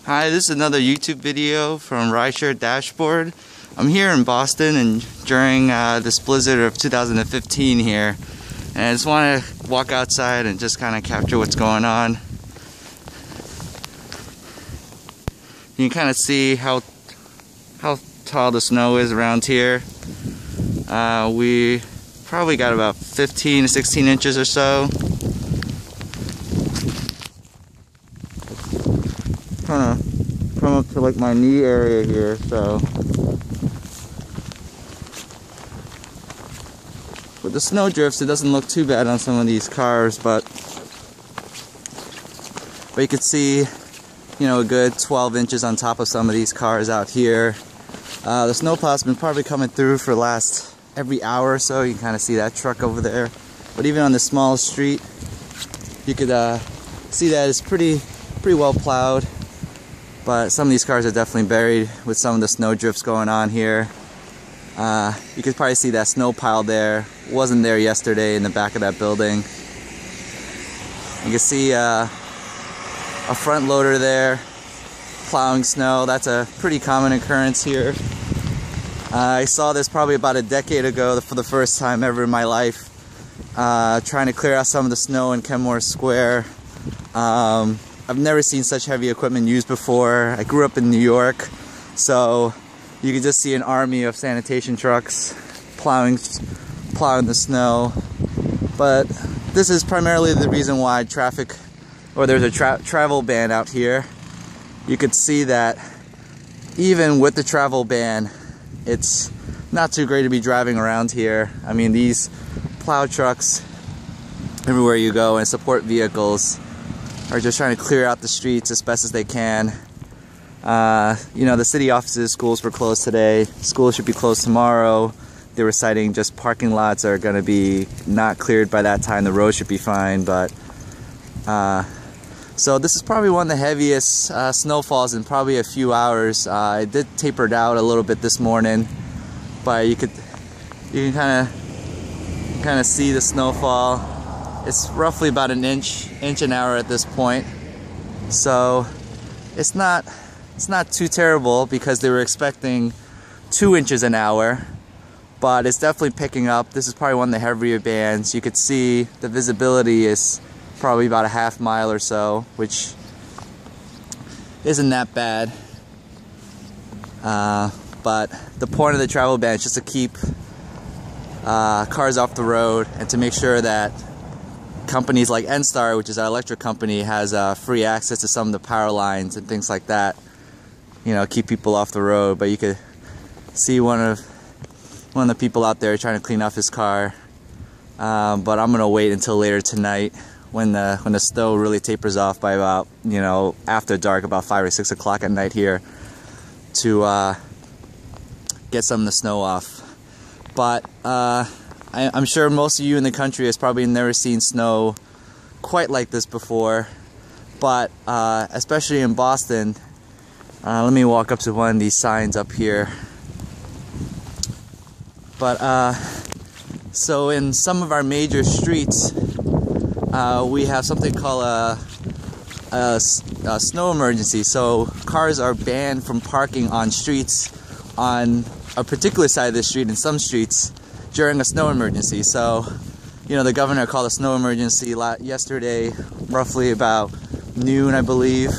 Hi, this is another YouTube video from Rideshare Dashboard. I'm here in Boston and during this blizzard of 2015 here, and I just want to walk outside and just kind of capture what's going on. You can kind of see how tall the snow is around here. We probably got about 15 to 16 inches or so. Kind of come up to like my knee area here, so with the snow drifts it doesn't look too bad on some of these cars, but you can see, you know, a good 12 inches on top of some of these cars out here. The snowplow's been probably coming through for the last every hour or so. You can kind of see that truck over there, but even on the small street you could see that it's pretty well plowed. But some of these cars are definitely buried with some of the snow drifts going on here. You could probably see that snow pile there. Wasn't there yesterday in the back of that building. You can see a front loader there plowing snow. That's a pretty common occurrence here. I saw this probably about a decade ago for the first time ever in my life, trying to clear out some of the snow in Kenmore Square. I've never seen such heavy equipment used before. I grew up in New York, so you can just see an army of sanitation trucks plowing the snow. But this is primarily the reason why there's a travel ban out here. You could see that even with the travel ban, it's not too great to be driving around here. I mean, these plow trucks everywhere you go and support vehicles are just trying to clear out the streets as best as they can. You know, the city offices, schools were closed today. Schools should be closed tomorrow. They were citing just parking lots are going to be not cleared by that time. The road should be fine, but so this is probably one of the heaviest snowfalls in probably a few hours. It did taper out a little bit this morning, but you can kind of see the snowfall. It's roughly about an inch an hour at this point, so it's not too terrible because they were expecting 2 inches an hour, but it's definitely picking up. This is probably one of the heavier bands. You could see the visibility is probably about a half mile or so, which isn't that bad. But the point of the travel ban is just to keep cars off the road and to make sure that companies like N-Star, which is our electric company, has free access to some of the power lines and things like that. You know, keep people off the road. But you could see one of the people out there trying to clean off his car. But I'm gonna wait until later tonight when the snow really tapers off by about, you know, after dark, about 5 or 6 o'clock at night here, to get some of the snow off. But I'm sure most of you in the country has probably never seen snow quite like this before, but especially in Boston. Let me walk up to one of these signs up here. But so in some of our major streets, we have something called a snow emergency. So cars are banned from parking on streets on a particular side of the street in some streets during a snow emergency. So, you know, the governor called a snow emergency yesterday, roughly about noon, I believe.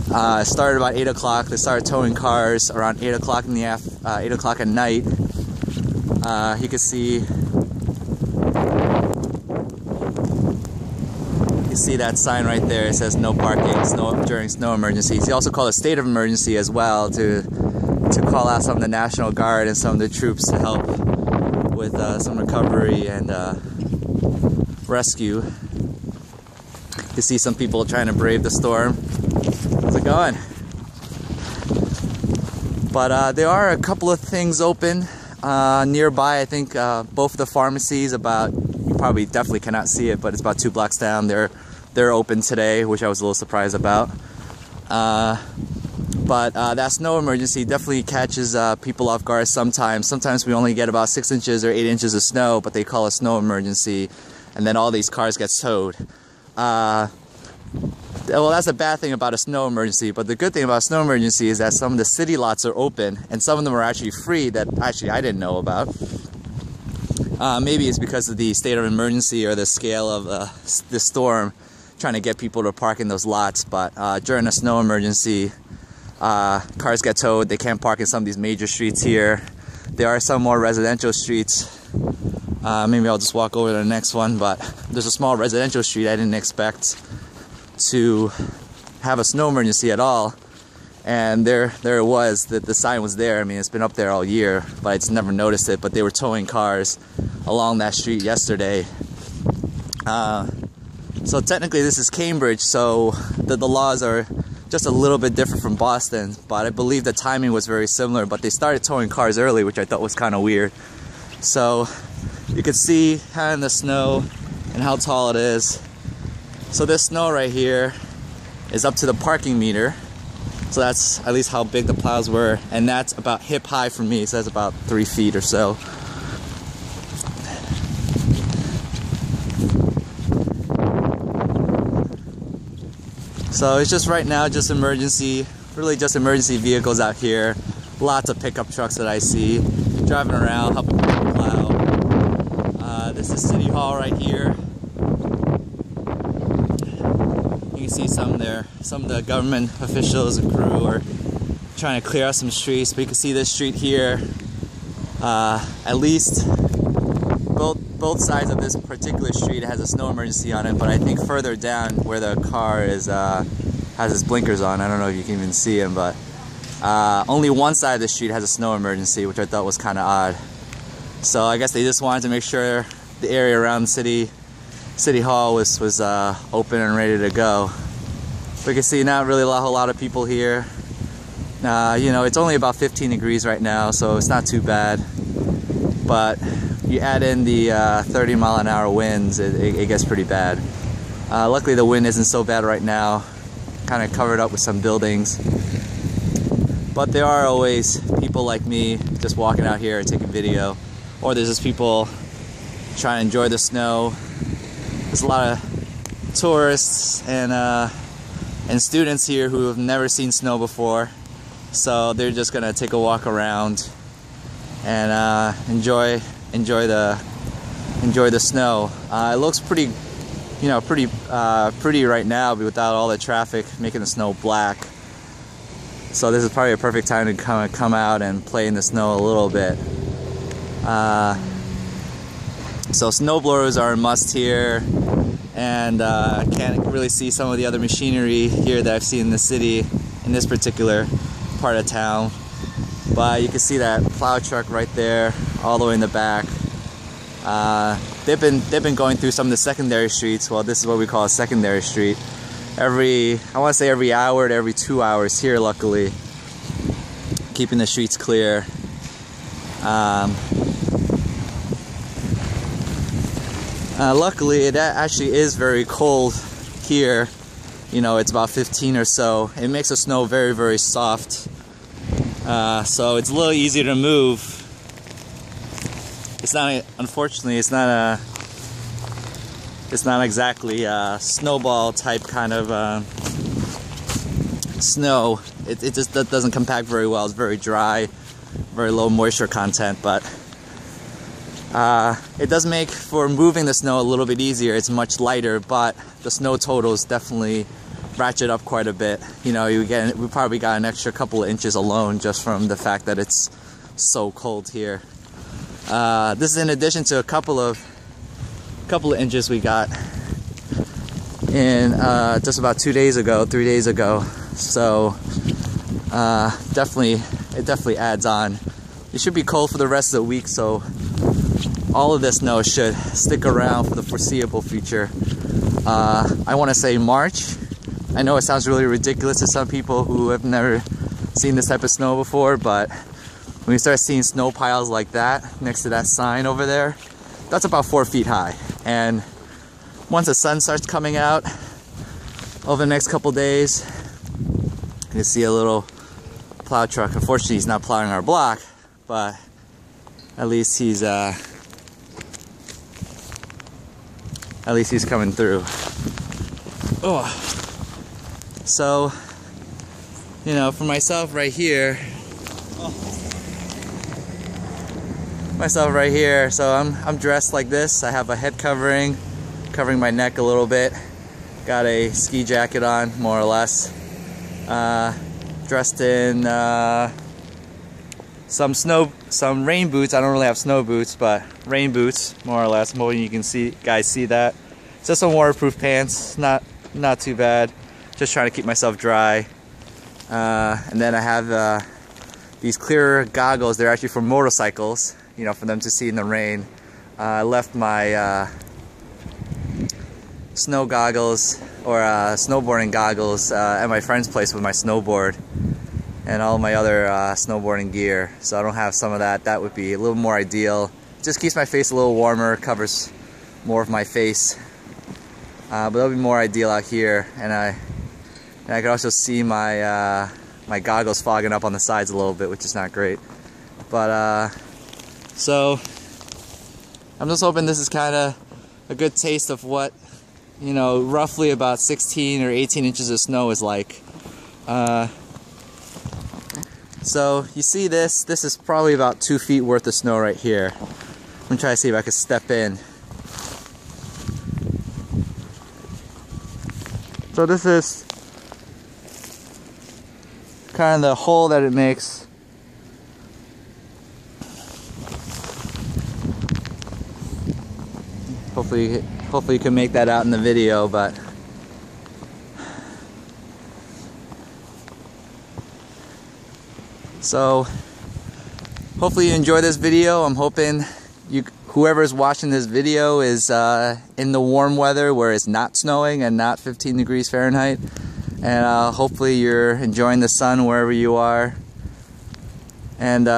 It started about 8 o'clock. They started towing cars around 8 o'clock 8 o'clock at night. You can see that sign right there. It says no parking during snow emergencies. He also called a state of emergency as well to call out some of the National Guard and some of the troops to help with some recovery and rescue. You see some people trying to brave the storm. How's it going? But there are a couple of things open nearby. I think both of the pharmacies, you probably definitely cannot see it, but it's about 2 blocks down. They're open today, which I was a little surprised about. But that snow emergency definitely catches people off guard sometimes. Sometimes we only get about 6 inches or 8 inches of snow, but they call a snow emergency, and then all these cars get towed. Well, that's the bad thing about a snow emergency, but the good thing about a snow emergency is that some of the city lots are open, and some of them are actually free that actually I didn't know about. Maybe it's because of the state of emergency or the scale of the storm, trying to get people to park in those lots. But during a snow emergency, cars get towed. They can't park in some of these major streets here. There are some more residential streets. Maybe I'll just walk over to the next one, but there's a small residential street I didn't expect to have a snow emergency at all, and there it was. The sign was there. I mean, it's been up there all year, but I just never noticed it. But they were towing cars along that street yesterday. So technically this is Cambridge, so the laws are just a little bit different from Boston, but I believe the timing was very similar. But they started towing cars early, which I thought was kind of weird. So you could see kind of the snow and how tall it is. So this snow right here is up to the parking meter. So that's at least how big the plows were. And that's about hip high for me. So that's about 3 feet or so. So it's just right now, just emergency, really just emergency vehicles out here. Lots of pickup trucks that I see driving around, helping people plow. This is City Hall right here. You can see some there. Some of the government officials and crew are trying to clear out some streets. But you can see this street here. At least both sides of this particular street has a snow emergency on it. But I think further down where the car is has its blinkers on. I don't know if you can even see him, but only one side of the street has a snow emergency, which I thought was kind of odd. So I guess they just wanted to make sure the area around City Hall was open and ready to go. We can see not really a whole lot of people here. You know, it's only about 15 degrees right now, so it's not too bad. But you add in the 30-mile-an-hour winds, it gets pretty bad. Luckily the wind isn't so bad right now, kind of covered up with some buildings. But there are always people like me just walking out here and taking video. Or there's just people trying to enjoy the snow. There's a lot of tourists and students here who have never seen snow before. So they're just gonna take a walk around and enjoy the snow. It looks pretty, you know, pretty right now without all the traffic making the snow black. So this is probably a perfect time to come out and play in the snow a little bit. So snowblowers are a must here, and I can't really see some of the other machinery here that I've seen in the city in this particular part of town. But you can see that plow truck right there, all the way in the back. They've been going through some of the secondary streets. Well, this is what we call a secondary street. I want to say every hour to every 2 hours here, luckily, keeping the streets clear. Luckily, it actually is very cold here. You know, it's about 15 or so. It makes the snow very, very soft. So it's a little easier to move. It's not, unfortunately, it's not exactly a snowball type kind of snow. It just doesn't compact very well. It's very dry, very low moisture content, but it does make for moving the snow a little bit easier. It's much lighter, but the snow totals definitely ratchet up quite a bit. You know, we probably got an extra couple of inches alone just from the fact that it's so cold here. This is in addition to a couple of inches we got in just about 3 days ago. So it definitely adds on. It should be cold for the rest of the week, so all of this snow should stick around for the foreseeable future. I want to say March. I know it sounds really ridiculous to some people who have never seen this type of snow before, but when you start seeing snow piles like that next to that sign over there, that's about 4 feet high. And once the sun starts coming out over the next couple days, you can see a little plow truck. Unfortunately, he's not plowing our block, but at least he's coming through. Oh. So, you know, for myself right here, so I'm dressed like this. I have a head covering my neck a little bit. Got a ski jacket on, more or less. Dressed in some rain boots. I don't really have snow boots, but rain boots, more or less. I'm hoping you can guys see that. Just some waterproof pants, not too bad. Just trying to keep myself dry. And then I have these clear goggles. They're actually for motorcycles, you know, for them to see in the rain. I left my snow goggles or snowboarding goggles at my friend's place with my snowboard and all my other snowboarding gear. So I don't have some of that. That would be a little more ideal. Just keeps my face a little warmer, covers more of my face. But that'll be more ideal out here. And I can also see my my goggles fogging up on the sides a little bit, which is not great. But so I'm just hoping this is kind of a good taste of what, you know, roughly about 16 or 18 inches of snow is like. So you see this is probably about 2 feet worth of snow right here. I'm gonna try to see if I can step in. So this is kind of the hole that it makes. Hopefully you can make that out in the video, but so hopefully you enjoy this video. I'm hoping whoever's watching this video is in the warm weather where it's not snowing and not 15 degrees Fahrenheit. And hopefully you're enjoying the sun wherever you are. And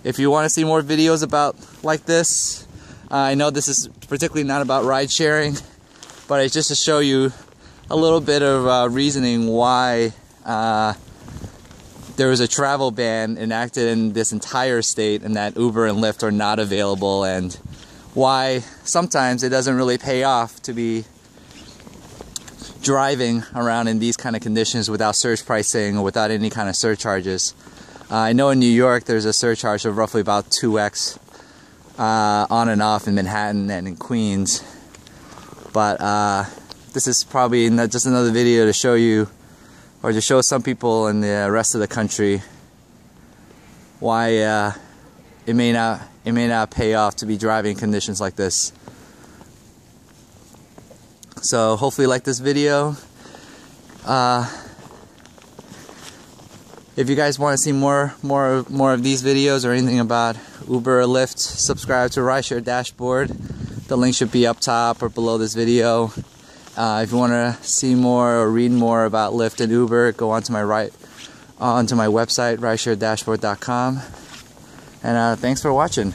if you want to see more videos about like this, I know this is particularly not about ride sharing, but it's just to show you a little bit of reasoning why there was a travel ban enacted in this entire state and that Uber and Lyft are not available, and why sometimes it doesn't really pay off to be driving around in these kind of conditions without surge pricing or without any kind of surcharges. I know in New York there's a surcharge of roughly about 2x on and off in Manhattan and in Queens, but this is probably just another video to show you, or to show some people in the rest of the country, why it may not pay off to be driving in conditions like this. So hopefully you like this video. If you guys want to see more of these videos or anything about Uber or Lyft, subscribe to Rideshare Dashboard. The link should be up top or below this video. If you want to see more or read more about Lyft and Uber, go onto my website, ridesharedashboard.com. And thanks for watching.